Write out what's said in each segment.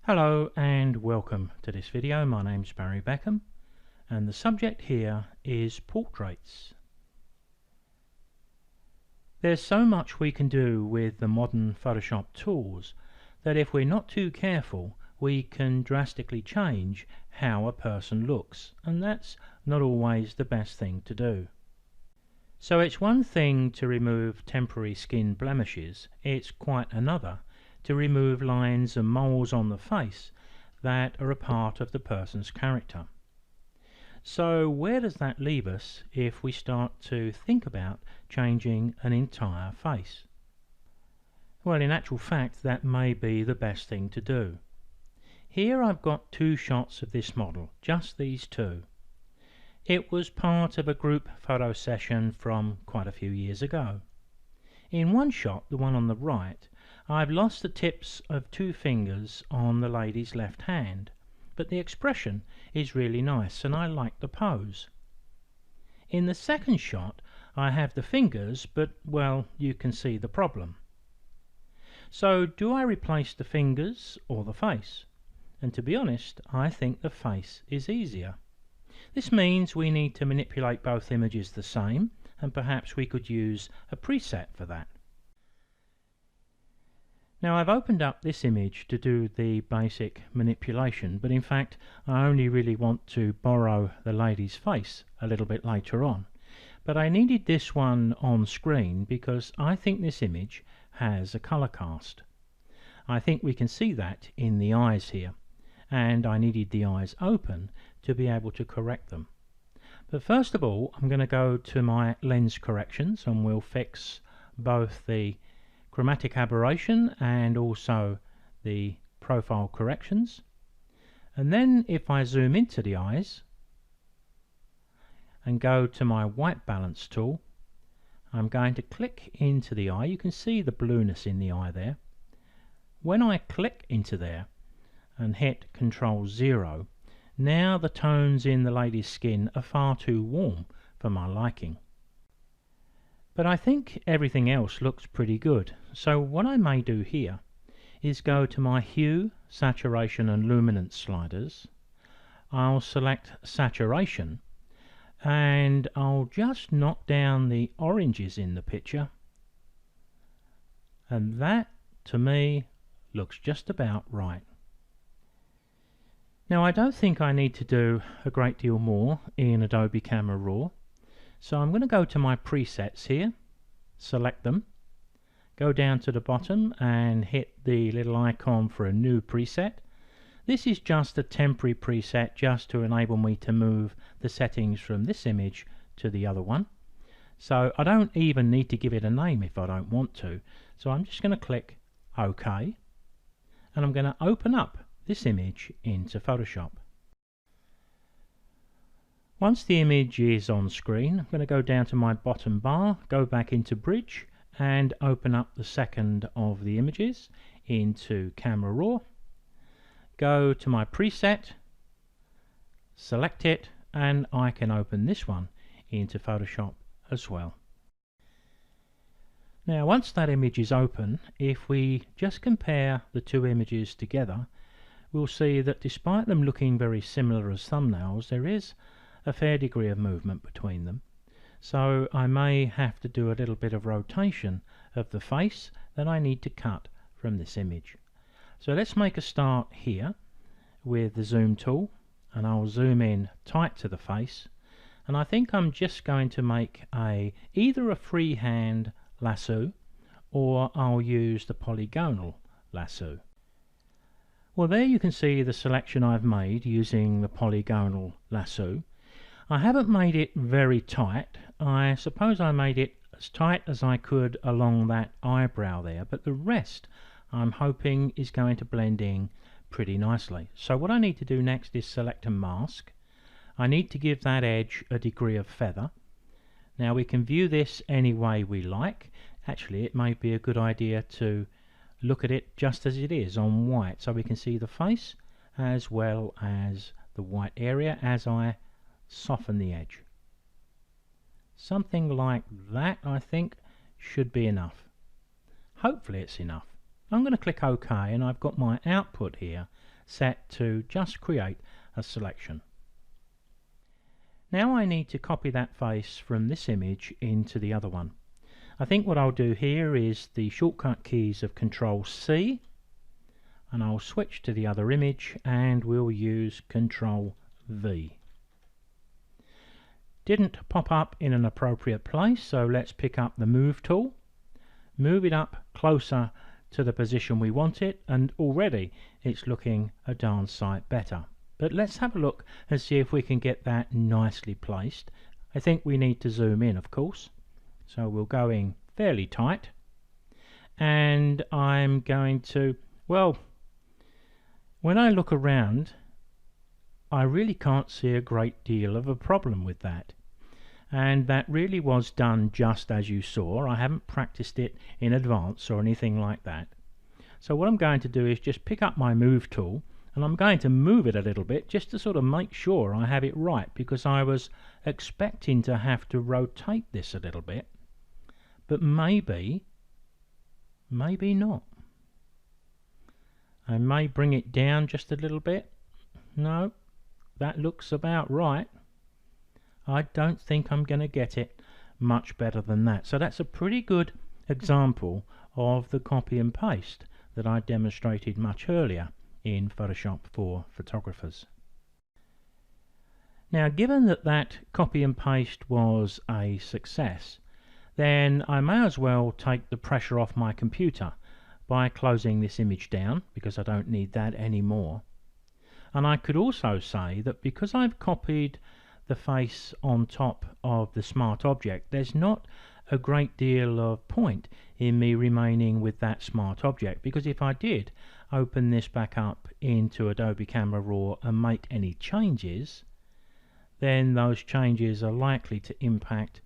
Hello and welcome to this video. My name's Barry Beckham and the subject here is portraits. There's so much we can do with the modern Photoshop tools that if we're not too careful we can drastically change how a person looks, and that's not always the best thing to do. So it's one thing to remove temporary skin blemishes, it's quite another to remove lines and moles on the face that are a part of the person's character. So where does that leave us if we start to think about changing an entire face? Well, in actual fact that may be the best thing to do. Here I've got two shots of this model, just these two. It was part of a group photo session from quite a few years ago. In one shot, the one on the right, I've lost the tips of two fingers on the lady's left hand, but the expression is really nice and I like the pose. In the second shot I have the fingers, but well, you can see the problem. So do I replace the fingers or the face? And to be honest, I think the face is easier. This means we need to manipulate both images the same, and perhaps we could use a preset for that. Now I've opened up this image to do the basic manipulation, but in fact I only really want to borrow the lady's face a little bit later on. But I needed this one on screen because I think this image has a color cast. I think we can see that in the eyes here, and I needed the eyes open to be able to correct them. But first of all I'm going to go to my lens corrections and we'll fix both the chromatic aberration and also the profile corrections. And then if I zoom into the eyes and go to my white balance tool, I'm going to click into the eye. You can see the blueness in the eye there. When I click into there and hit Control 0, now the tones in the lady's skin are far too warm for my liking. But I think everything else looks pretty good, so what I may do here is go to my Hue, Saturation and Luminance sliders. I'll select Saturation and I'll just knock down the oranges in the picture, and that to me looks just about right. Now I don't think I need to do a great deal more in Adobe Camera Raw. So I'm going to go to my presets here, select them, go down to the bottom and hit the little icon for a new preset. This is just a temporary preset just to enable me to move the settings from this image to the other one. So I don't even need to give it a name if I don't want to. So I'm just going to click OK and I'm going to open up this image into Photoshop. Once the image is on screen, I'm going to go down to my bottom bar, go back into Bridge and open up the second of the images into Camera Raw. Go to my preset, select it, and I can open this one into Photoshop as well. Now once that image is open, if we just compare the two images together, we'll see that despite them looking very similar as thumbnails, there is a fair degree of movement between them. So I may have to do a little bit of rotation of the face that I need to cut from this image. So let's make a start here with the zoom tool, and I'll zoom in tight to the face, and I think I'm just going to make either a freehand lasso or I'll use the polygonal lasso. Well, there you can see the selection I've made using the polygonal lasso. I haven't made it very tight. I suppose I made it as tight as I could along that eyebrow there, but the rest I'm hoping is going to blend in pretty nicely. So what I need to do next is select a mask. I need to give that edge a degree of feather. Now we can view this any way we like. Actually, it may be a good idea to look at it just as it is on white, so we can see the face as well as the white area as I soften the edge. Something like that I think should be enough. Hopefully it's enough. I'm going to click OK and I've got my output here set to just create a selection. Now I need to copy that face from this image into the other one. I think what I'll do here is the shortcut keys of Control-C, and I'll switch to the other image and we'll use Control-V. Didn't pop up in an appropriate place, so let's pick up the Move tool, move it up closer to the position we want it, and already it's looking a darn sight better. But let's have a look and see if we can get that nicely placed. I think we need to zoom in, of course, so we'll go in fairly tight, and I'm going to, well, when I look around I really can't see a great deal of a problem with that, and that really was done just as you saw. I haven't practiced it in advance or anything like that. So what I'm going to do is just pick up my Move tool, and I'm going to move it a little bit just to sort of make sure I have it right, because I was expecting to have to rotate this a little bit, but maybe not. I may bring it down just a little bit. No, that looks about right. I don't think I'm going to get it much better than that. So that's a pretty good example of the copy and paste that I demonstrated much earlier in Photoshop for photographers. Now, given that that copy and paste was a success, then I may as well take the pressure off my computer by closing this image down, because I don't need that anymore. And I could also say that because I've copied the face on top of the smart object, there's not a great deal of point in me remaining with that smart object, because if I did open this back up into Adobe Camera Raw and make any changes, then those changes are likely to impact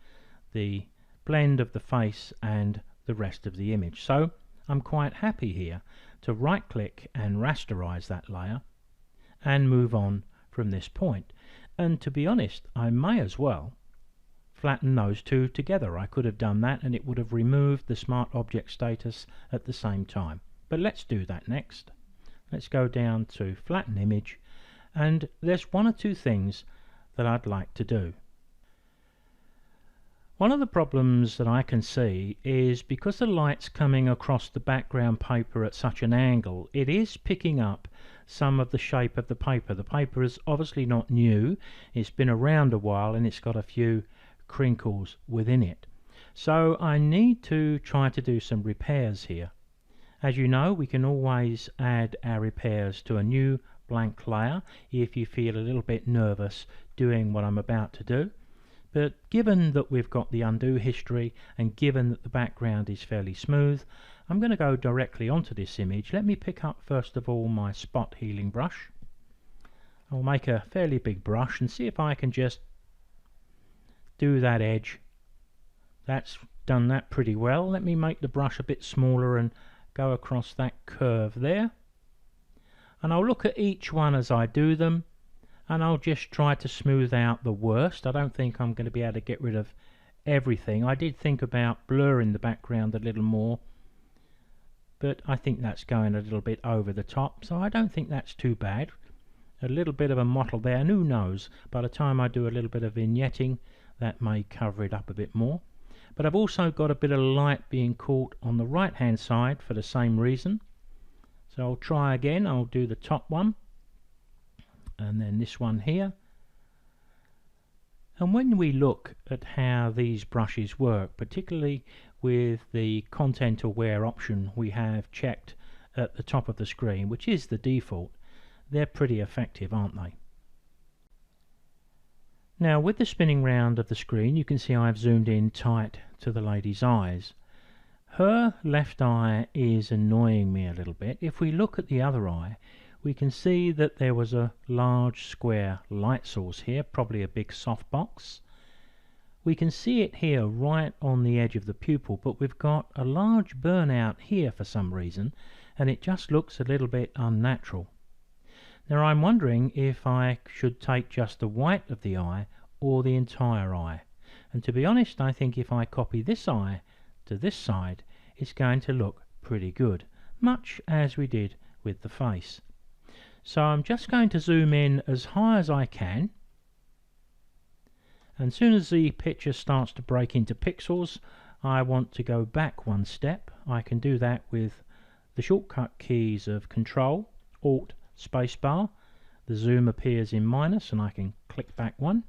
the blend of the face and the rest of the image. So I'm quite happy here to right click and rasterize that layer and move on from this point. And to be honest, I may as well flatten those two together. I could have done that and it would have removed the smart object status at the same time. But let's do that next. Let's go down to Flatten Image, and there's one or two things that I'd like to do. One of the problems that I can see is because the light's coming across the background paper at such an angle, it is picking up some of the shape of the paper. The paper is obviously not new, it's been around a while and it's got a few crinkles within it. So I need to try to do some repairs here. As you know, we can always add our repairs to a new blank layer if you feel a little bit nervous doing what I'm about to do. But given that we've got the undo history and given that the background is fairly smooth, I'm going to go directly onto this image. Let me pick up first of all my spot healing brush. I'll make a fairly big brush and see if I can just do that edge. That's done that pretty well. Let me make the brush a bit smaller and go across that curve there. And I'll look at each one as I do them, and I'll just try to smooth out the worst. I don't think I'm going to be able to get rid of everything. I did think about blurring the background a little more, but I think that's going a little bit over the top, so I don't think that's too bad. A little bit of a mottle there, and who knows, by the time I do a little bit of vignetting, that may cover it up a bit more. But I've also got a bit of light being caught on the right hand side for the same reason. So I'll try again. I'll do the top one and then this one here. And when we look at how these brushes work, particularly with the content aware option we have checked at the top of the screen, which is the default, they're pretty effective, aren't they? Now with the spinning round of the screen, you can see I've zoomed in tight to the lady's eyes. Her left eye is annoying me a little bit. If we look at the other eye, we can see that there was a large square light source here, probably a big softbox. We can see it here right on the edge of the pupil, but we've got a large burnout here for some reason, and it just looks a little bit unnatural. Now I'm wondering if I should take just the white of the eye or the entire eye. And to be honest, I think if I copy this eye to this side, it's going to look pretty good, much as we did with the face. So I'm just going to zoom in as high as I can, and as soon as the picture starts to break into pixels, I want to go back one step. I can do that with the shortcut keys of Control, Alt, Spacebar. The zoom appears in minus and I can click back one.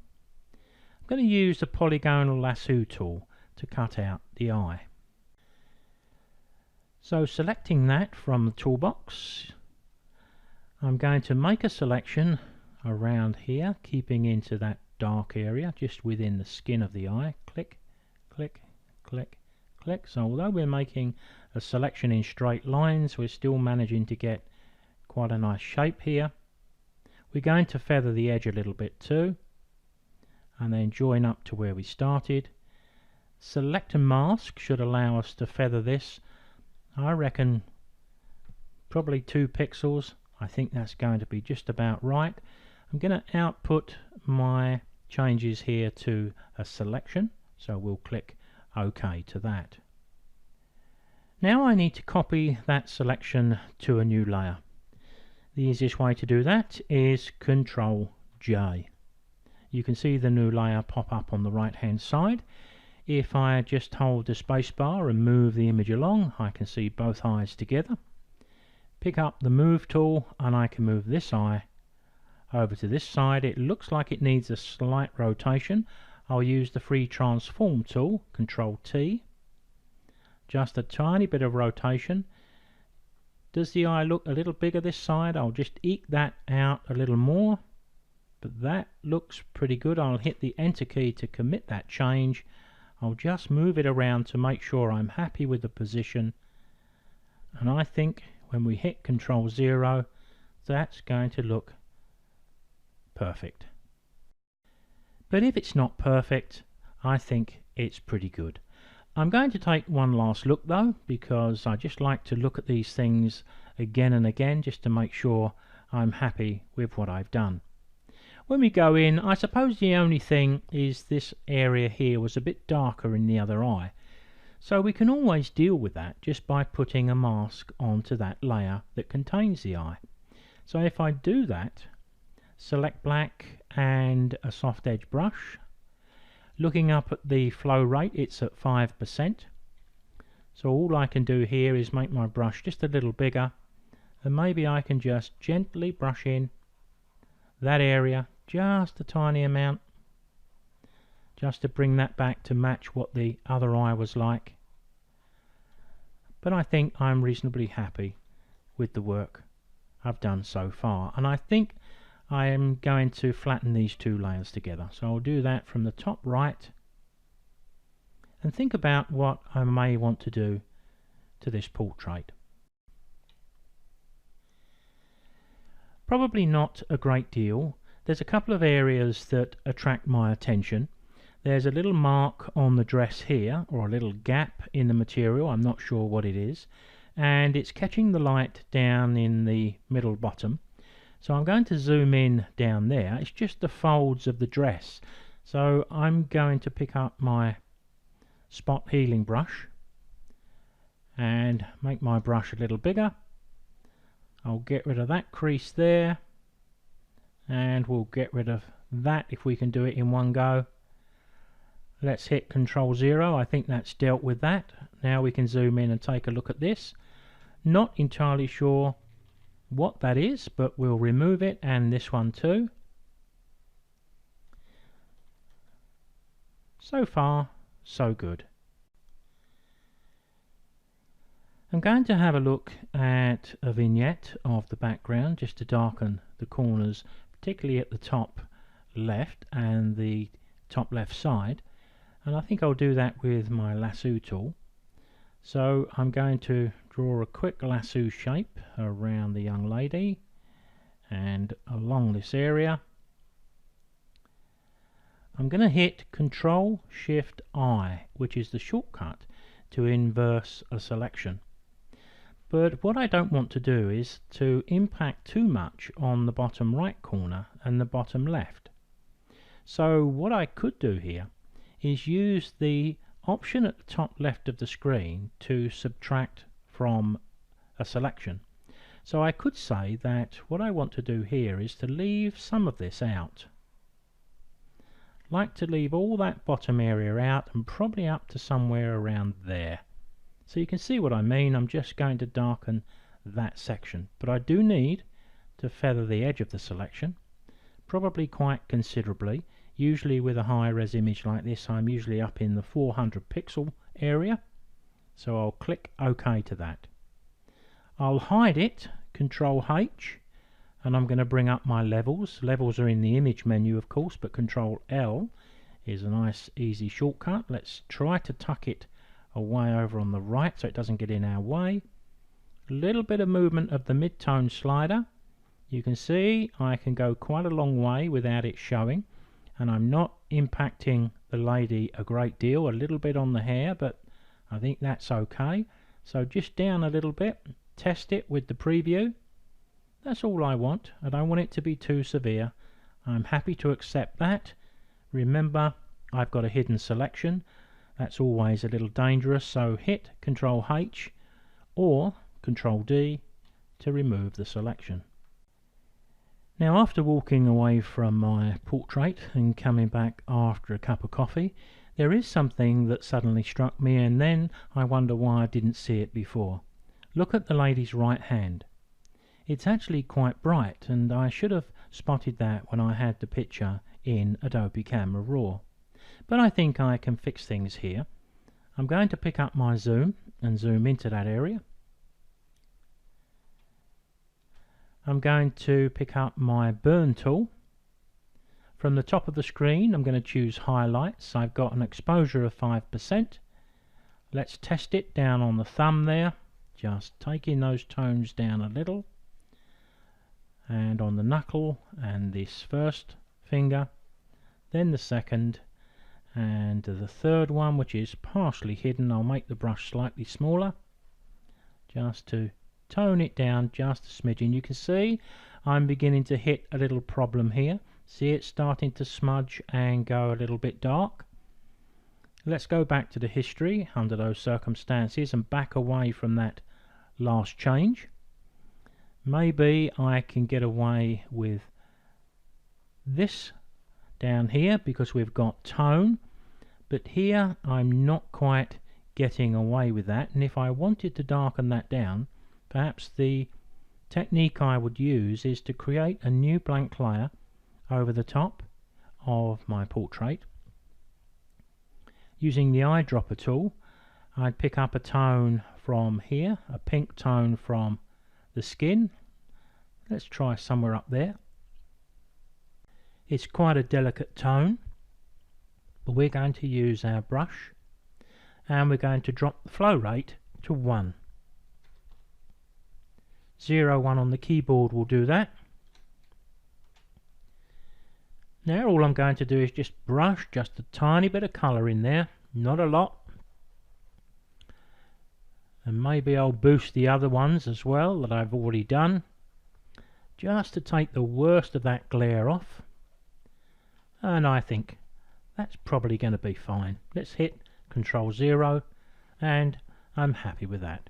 I'm going to use the Polygonal Lasso tool to cut out the eye. So selecting that from the toolbox, I'm going to make a selection around here, keeping into that dark area just within the skin of the eye. Click, click, click, click. So although we're making a selection in straight lines, we're still managing to get quite a nice shape here. We're going to feather the edge a little bit too, and then join up to where we started. Select and mask should allow us to feather this, I reckon probably 2 pixels. I think that's going to be just about right. I'm going to output my changes here to a selection, so we'll click OK to that. Now I need to copy that selection to a new layer. The easiest way to do that is Control J. You can see the new layer pop up on the right hand side. If I just hold the spacebar and move the image along, I can see both eyes together. Pick up the move tool and I can move this eye over to this side. It looks like it needs a slight rotation. I'll use the free transform tool, Control T. Just a tiny bit of rotation. Does the eye look a little bigger this side? I'll just eke that out a little more, but that looks pretty good. I'll hit the enter key to commit that change. I'll just move it around to make sure I'm happy with the position, and I think when we hit Control 0, that's going to look perfect. But if it's not perfect, I think it's pretty good. I'm going to take one last look though, because I just like to look at these things again and again just to make sure I'm happy with what I've done. When we go in, I suppose the only thing is this area here was a bit darker in the other eye. So we can always deal with that just by putting a mask onto that layer that contains the eye. So if I do that, select black and a soft edge brush. Looking up at the flow rate, it's at 5%. So all I can do here is make my brush just a little bigger, and maybe I can just gently brush in that area just a tiny amount, just to bring that back to match what the other eye was like. But I think I'm reasonably happy with the work I've done so far, and I think I am going to flatten these two layers together. So I'll do that from the top right, and think about what I may want to do to this portrait. Probably not a great deal. There's a couple of areas that attract my attention. There's a little mark on the dress here, or a little gap in the material, I'm not sure what it is, and it's catching the light down in the middle bottom. So I'm going to zoom in down there. It's just the folds of the dress. So I'm going to pick up my spot healing brush and make my brush a little bigger. I'll get rid of that crease there, and we'll get rid of that if we can do it in one go. Let's hit Control 0. I think that's dealt with that. Now we can zoom in and take a look at this. Not entirely sure what that is, but we'll remove it, and this one too. So far, so good. I'm going to have a look at a vignette of the background just to darken the corners, particularly at the top left and the top left side, and I think I'll do that with my lasso tool. So I'm going to draw a quick lasso shape around the young lady and along this area. I'm going to hit Control Shift I, which is the shortcut to inverse a selection. But what I don't want to do is to impact too much on the bottom right corner and the bottom left. So what I could do here is use the option at the top left of the screen to subtract from a selection. So I could say that what I want to do here is to leave some of this out. Like to leave all that bottom area out and probably up to somewhere around there. So you can see what I mean. I'm just going to darken that section, but I do need to feather the edge of the selection, probably quite considerably. Usually with a high res image like this, I'm usually up in the 400 pixel area, so I'll click OK to that. I'll hide it, Control H, and I'm going to bring up my levels. Levels are in the image menu, of course, but Control L is a nice easy shortcut. Let's try to tuck it away over on the right so it doesn't get in our way. A little bit of movement of the mid-tone slider. You can see I can go quite a long way without it showing, and I'm not impacting the lady a great deal. A little bit on the hair, but I think that's okay. So just down a little bit, test it with the preview. That's all I want. I don't want it to be too severe. I'm happy to accept that. Remember, I've got a hidden selection. That's always a little dangerous, so hit Control H or Control D to remove the selection. Now, after walking away from my portrait and coming back after a cup of coffee, there is something that suddenly struck me, and then I wonder why I didn't see it before. Look at the lady's right hand. It's actually quite bright, and I should have spotted that when I had the picture in Adobe Camera Raw. But I think I can fix things here. I'm going to pick up my zoom and zoom into that area. I'm going to pick up my burn tool. From the top of the screen, I'm going to choose highlights. I've got an exposure of 5%. Let's test it down on the thumb there, just taking those tones down a little. And on the knuckle and this first finger, then the second, and the third one, which is partially hidden. I'll make the brush slightly smaller just to tone it down just a smidgen. You can see I'm beginning to hit a little problem here. See, it's starting to smudge and go a little bit dark. Let's go back to the history under those circumstances and back away from that last change. Maybe I can get away with this down here because we've got tone, but here I'm not quite getting away with that. And if I wanted to darken that down, perhaps the technique I would use is to create a new blank layer over the top of my portrait. Using the eyedropper tool, I'd pick up a tone from here, a pink tone from the skin. Let's try somewhere up there. It's quite a delicate tone, but we're going to use our brush and we're going to drop the flow rate to 1. 0, 1 on the keyboard will do that. Now all I'm going to do is just brush just a tiny bit of colour in there, not a lot. And maybe I'll boost the other ones as well that I've already done, just to take the worst of that glare off. And I think that's probably going to be fine. Let's hit Control 0 and I'm happy with that.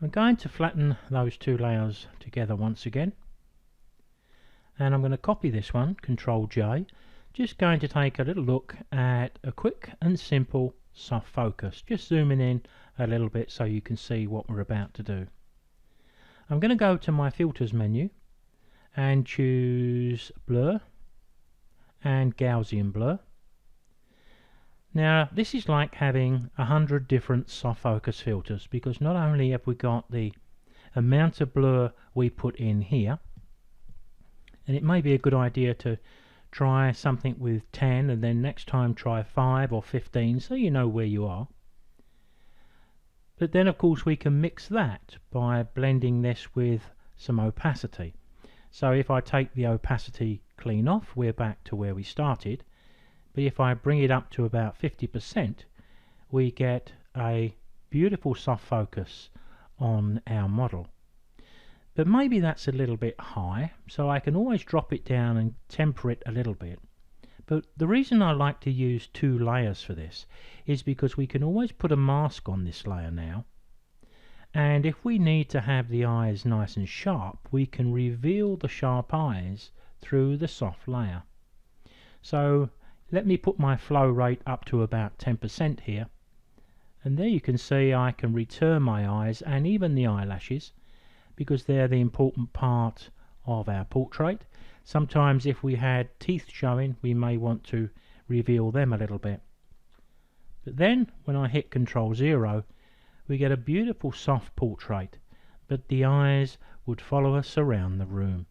I'm going to flatten those two layers together once again, and I'm going to copy this one, Control J. Just going to take a little look at a quick and simple soft focus, just zooming in a little bit so you can see what we're about to do. I'm going to go to my filters menu and choose blur and Gaussian blur. Now this is like having 100 different soft focus filters, because not only have we got the amount of blur we put in here, and it may be a good idea to try something with 10 and then next time try 5 or 15 so you know where you are. But then of course we can mix that by blending this with some opacity. So if I take the opacity clean off, we're back to where we started. But if I bring it up to about 50%, we get a beautiful soft focus on our model. But maybe that's a little bit high, so I can always drop it down and temper it a little bit. But the reason I like to use 2 layers for this is because we can always put a mask on this layer now, And if we need to have the eyes nice and sharp, we can reveal the sharp eyes through the soft layer. So let me put my flow rate up to about 10% here, and there you can see I can return my eyes and even the eyelashes, because they're the important part of our portrait. Sometimes if we had teeth showing, we may want to reveal them a little bit. But then when I hit Control 0, we get a beautiful soft portrait, but the eyes would follow us around the room.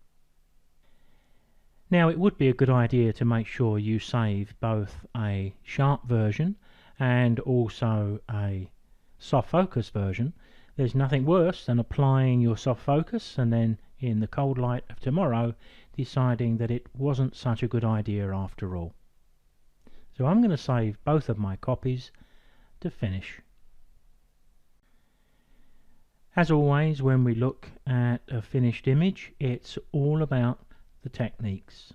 Now it would be a good idea to make sure you save both a sharp version and also a soft focus version. There's nothing worse than applying your soft focus and then in the cold light of tomorrow deciding that it wasn't such a good idea after all. So I'm going to save both of my copies to finish. As always, when we look at a finished image, it's all about the techniques.